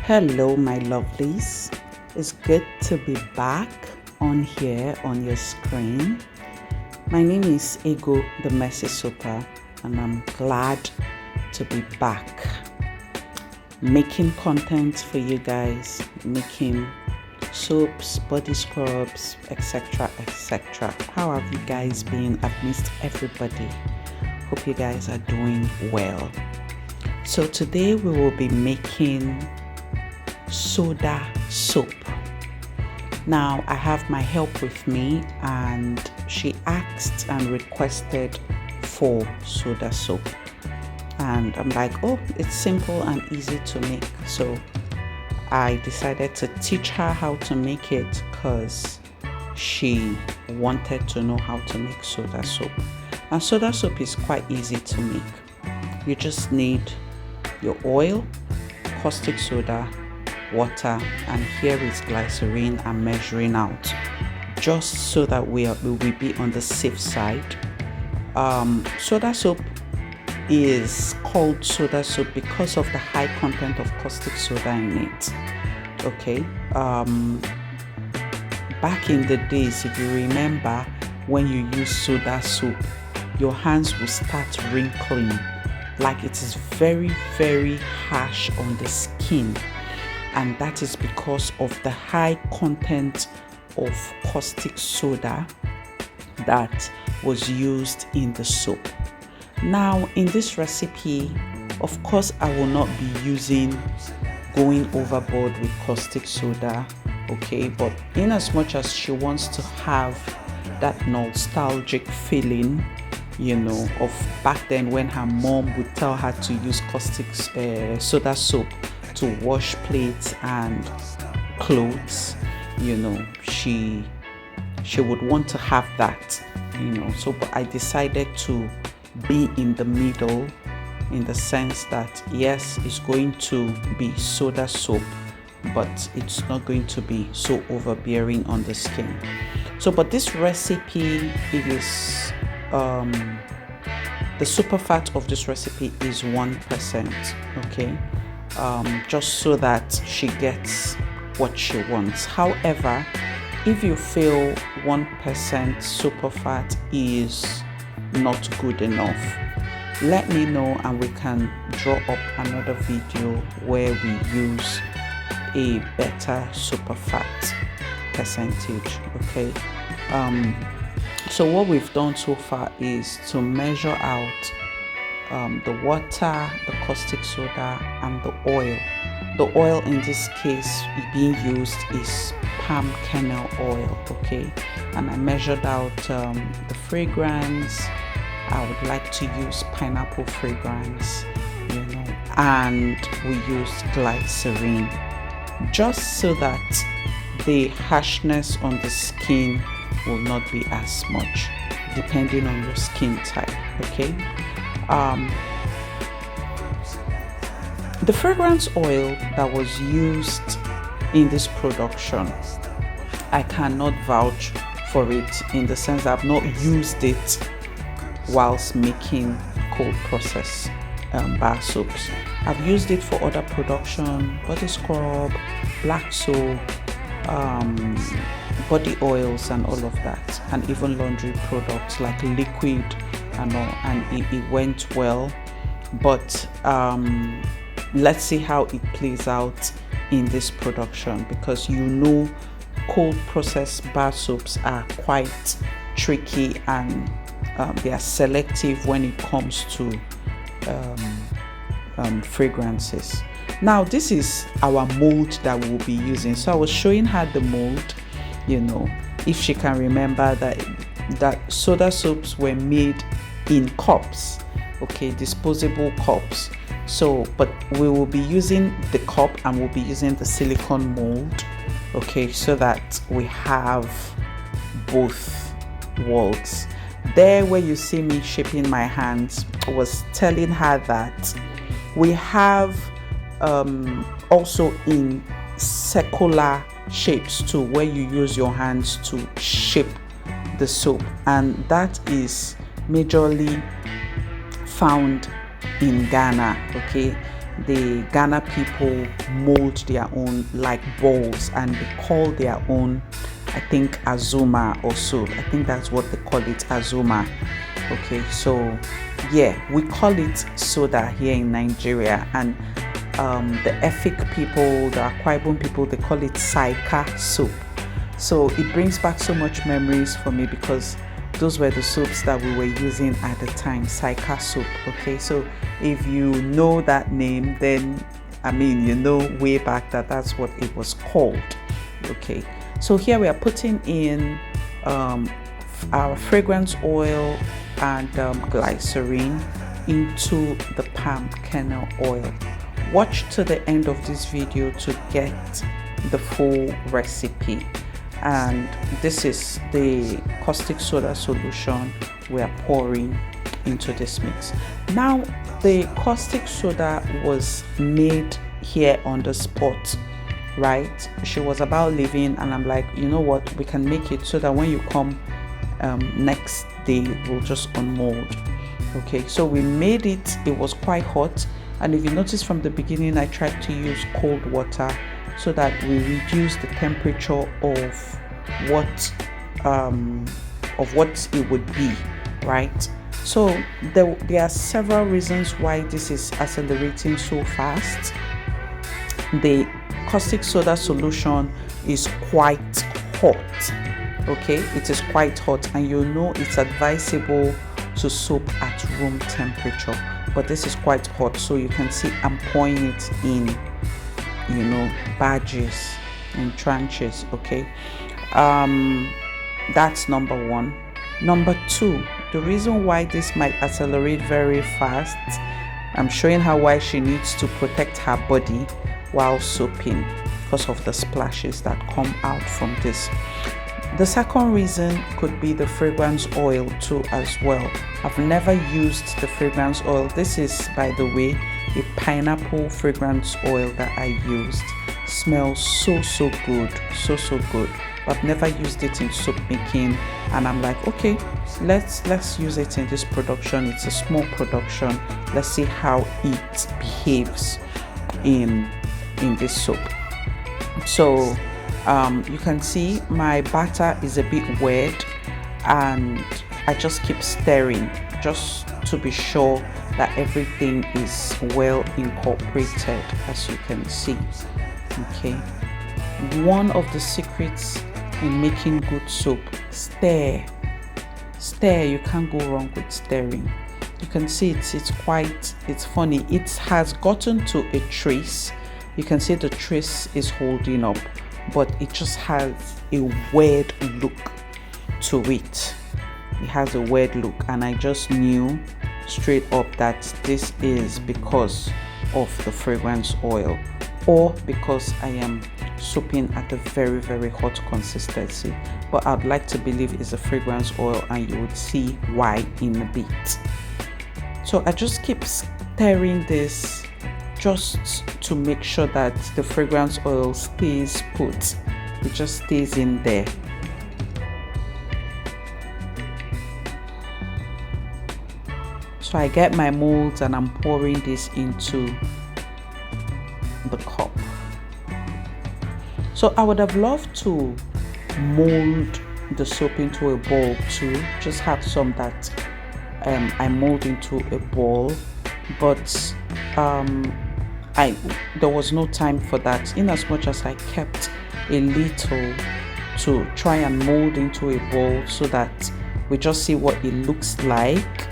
Hello, my lovelies. It's good to be back on here on your screen. My name is Ego the Messy Super, and I'm glad to be back making content for you guys, making soaps, body scrubs, etc. etc. How have you guys been? I've missed everybody. Hope you guys are doing well. So today we will be making soda soap. Now I have my help with me, and she asked and requested for soda soap, and I'm like, oh, it's simple and easy to make. So I decided to teach her how to make it because she wanted to know how to make soda soap. And soda soap is quite easy to make. You just need your oil, caustic soda, water, and here is glycerin and measuring out, just so that we will be on the safe side. Soda soap is called soda soap because of the high content of caustic soda in it. Okay. Back in the days, if you remember, when you use soda soap, your hands will start wrinkling, like it is very, very harsh on the skin. And that is because of the high content of caustic soda that was used in the soap. Now, in this recipe, of course, I will not be going overboard with caustic soda, okay? But in as much as she wants to have that nostalgic feeling, of back then when her mom would tell her to use caustic soda soap to wash plates and clothes, she would want to have that, so but I decided to be in the middle, in the sense that yes, it's going to be soda soap, but it's not going to be so overbearing on the skin. So but this recipe, it is the super fat of this recipe is 1%, okay? Just so that she gets what she wants. However, if you feel 1% super fat is not good enough, let me know and we can draw up another video where we use a better super fat percentage, okay? So what we've done so far is to measure out the water, the caustic soda, and the oil. The oil in this case being used is palm kernel oil, okay? And I measured out the fragrance. I would like to use pineapple fragrance, and we used glycerin, just so that the harshness on the skin will not be as much, depending on your skin type, okay? The fragrance oil that was used in this production, I cannot vouch for it, in the sense that I've not used it whilst making cold process bar soaps. I've used it for other production, body scrub, black soap, body oils and all of that, and even laundry products like liquid and all, and it went well. But let's see how it plays out in this production, because cold process bar soaps are quite tricky, and they are selective when it comes to fragrances. Now this is our mold that we'll be using. So I was showing her the mold, if she can remember that soda soaps were made in cups, okay, disposable cups. So but we will be using the cup and we'll be using the silicone mold, okay, so that we have both worlds. There where you see me shaping my hands, I was telling her that we have also in circular shapes too, where you use your hands to shape the soap, and that is majorly found in Ghana, okay? the Ghana people mold their own like balls, and they call their own, I think, azuma or so. I think that's what they call it, azuma. Okay, so yeah, we call it soda here in Nigeria, and the Efik people, the Akwa Ibom people, they call it saika soup. So it brings back so much memories for me, because those were the soaps that we were using at the time, saika soup. Okay, so if you know that name, then I mean, you know way back that that's what it was called. Okay, so here we are putting in our fragrance oil and glycerin into the palm kernel oil. Watch to the end of this video to get the full recipe. And this is the caustic soda solution we are pouring into this mix. Now, the caustic soda was made here on the spot, right? She was about leaving, and I'm like, you know what, we can make it so that when you come next day, we'll just unmold. Okay, so we made it. It was quite hot, and if you notice from the beginning, I tried to use cold water so that we reduce the temperature of what it would be, right? So there are several reasons why this is accelerating so fast. The caustic soda solution is quite hot. Okay, it is quite hot, and you know it's advisable to soak at room temperature, but this is quite hot, so you can see I'm pouring it in, you know, badges and tranches. Okay, that's number one. Number two, the reason why this might accelerate very fast, I'm showing her why she needs to protect her body while soaping because of the splashes that come out from this. The second reason could be the fragrance oil too as well. I've never used the fragrance oil. This is, by the way, a pineapple fragrance oil that I used. Smells so good, so good. I've never used it in soap making, and I'm like, okay, let's use it in this production. It's a small production. Let's see how it behaves in this soap. So you can see my batter is a bit wet, and I just keep stirring just to be sure that everything is well incorporated, as you can see. Okay, one of the secrets in making good soap, stir. You can't go wrong with stirring. You can see it's funny. It has gotten to a trace. You can see the trace is holding up, but it just has a weird look to it. It has a weird look, and I just knew straight up that this is because of the fragrance oil, or because I am soaping at a very hot consistency. But I'd like to believe it's a fragrance oil, and you would see why in a bit. So I just keep stirring this just to make sure that the fragrance oil stays put. It just stays in there. So I get my molds and I'm pouring this into the cup. So I would have loved to mold the soap into a ball too, just have some that I mold into a ball, but there was no time for that, in as much as I kept a little to try and mold into a ball so that we just see what it looks like.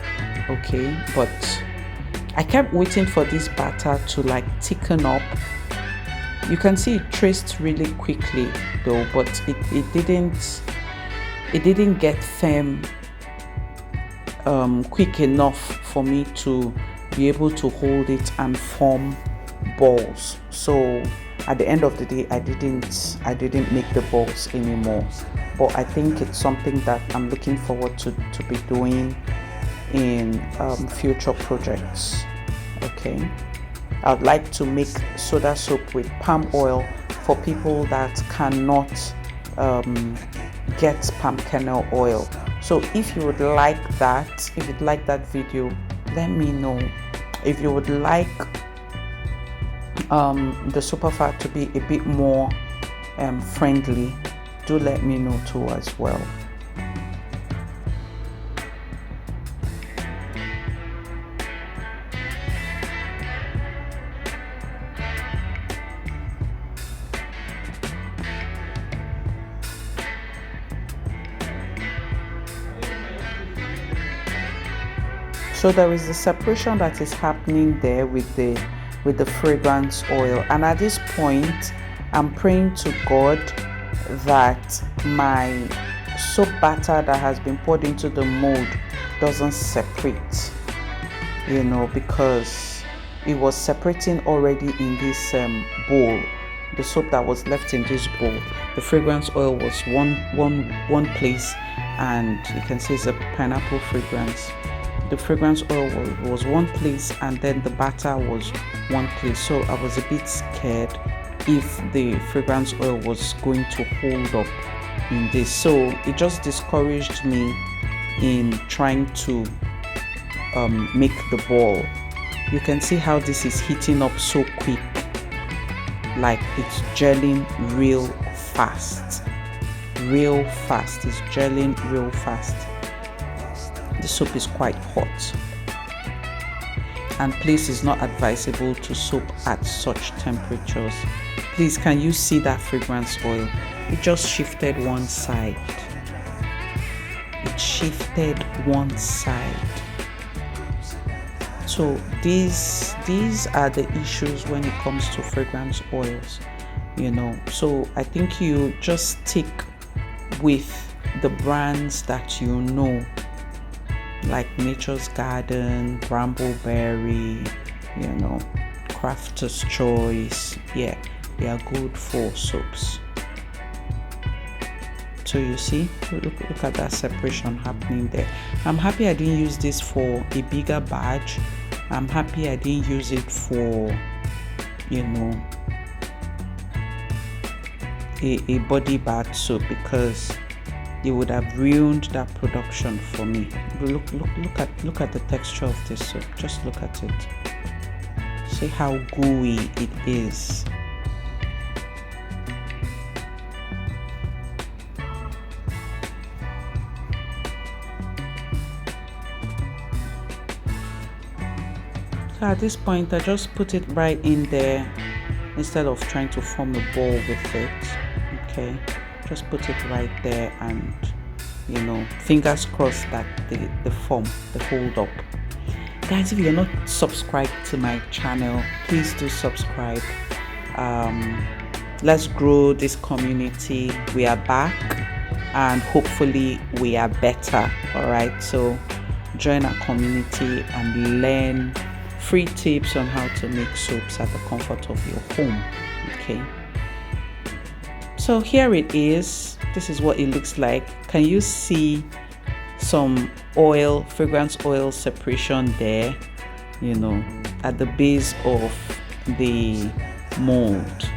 Okay, but I kept waiting for this batter to like thicken up. You can see it traced really quickly though, but it didn't get firm quick enough for me to be able to hold it and form balls. So at the end of the day, I didn't make the balls anymore, but I think it's something that I'm looking forward to be doing in future projects. Okay, I'd like to make soda soap with palm oil for people that cannot get palm kernel oil. So if you would like that, if you'd like that video, let me know. If you would like the super fat to be a bit more friendly, do let me know too as well. So there is the separation that is happening there with the fragrance oil, and at this point I'm praying to God that my soap batter that has been poured into the mold doesn't separate, because it was separating already in this bowl. The soap that was left in this bowl, the fragrance oil was one place, and you can see it's a pineapple fragrance. The fragrance oil was one place, and then the batter was one place. So I was a bit scared if the fragrance oil was going to hold up in this. So it just discouraged me in trying to make the ball. You can see how this is heating up so quick, like it's gelling real fast. It's gelling real fast. The soap is quite hot, and please, it's not advisable to soap at such temperatures. Please, can you see that fragrance oil? It just shifted one side. So these are the issues when it comes to fragrance oils, so I think you just stick with the brands that like Nature's Garden, Brambleberry, Crafter's Choice. Yeah, they are good for soaps. So you see, look at that separation happening there. I'm happy I didn't use this for a bigger batch. I'm happy I didn't use it for a body bath soap, because it would have ruined that production for me. Look at the texture of this soap. Just look at it. See how gooey it is. So at this point, I just put it right in there instead of trying to form a ball with it. Okay. Just put it right there, and fingers crossed that the form, the hold up. Guys, if you're not subscribed to my channel, please do subscribe. Let's grow this community. We are back, and hopefully we are better. All right, so join our community and learn free tips on how to make soaps at the comfort of your home. Okay. So here it is. This is what it looks like. Can you see some fragrance oil separation there, at the base of the mold?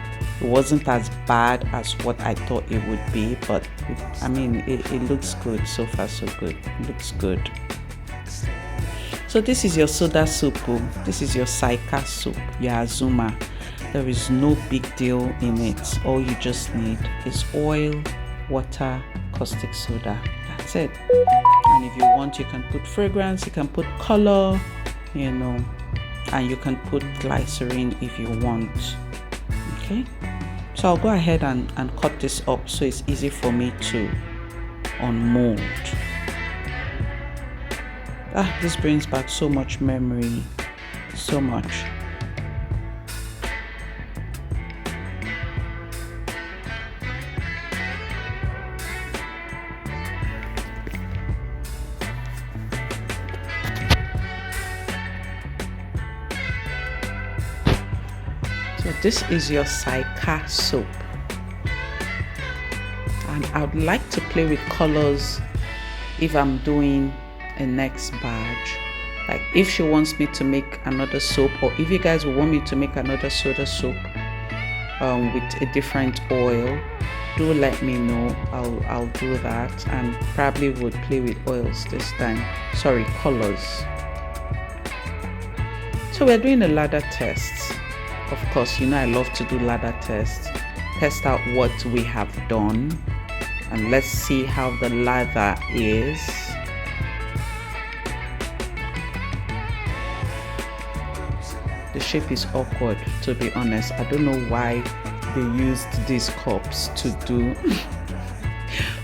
It wasn't as bad as what I thought it would be, but it looks good. So far so good. It looks good. So this is your soda soap. This is your Saika soap, your Azuma. There is no big deal in it. All you just need is oil, water, caustic soda. That's it. And if you want, you can put fragrance, you can put color, and you can put glycerin if you want. Okay. So I'll go ahead and cut this up so it's easy for me to unmold. This brings back so much memory. So much. So this is your Saika soap, and I would like to play with colors if I'm doing a next batch. Like if she wants me to make another soap, or if you guys want me to make another soda soap with a different oil, do let me know. I'll do that, and probably would play with oils this time. Sorry, colors. So we're doing a ladder test. Of course, you know I love to do ladder tests. Test out what we have done, and let's see how the lather is. The shape is awkward, to be honest. I don't know why they used these cups to do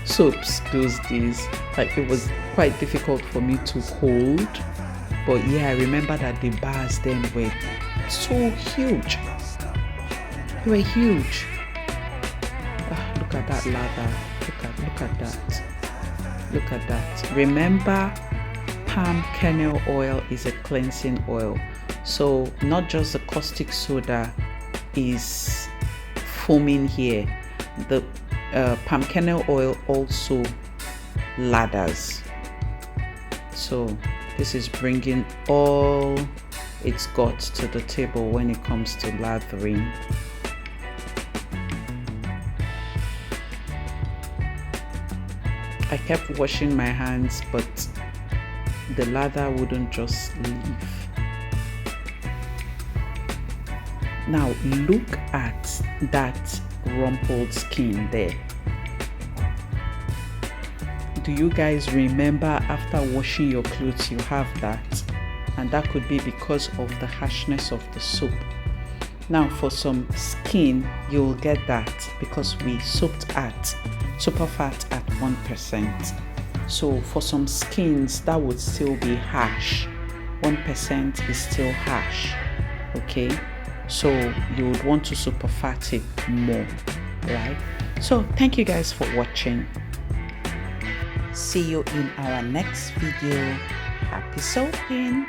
soaps those days. Like, it was quite difficult for me to hold. But yeah, I remember that the bars then were so huge. They were huge. Look at that lather. Look at that. Look at that. Remember, palm kernel oil is a cleansing oil. So not just the caustic soda is foaming here. The palm kernel oil also lathers. So this is bringing all its guts to the table when it comes to lathering. I kept washing my hands, but the lather wouldn't just leave. Now look at that rumpled skin there. Do you guys remember after washing your clothes you have that? And that could be because of the harshness of the soap. Now for some skin, you'll get that because we soaked at super fat at 1%. So for some skins, that would still be harsh. 1% is still harsh. Okay, so you would want to super fat it more, right? So thank you guys for watching. See you in our next video. Happy soaping.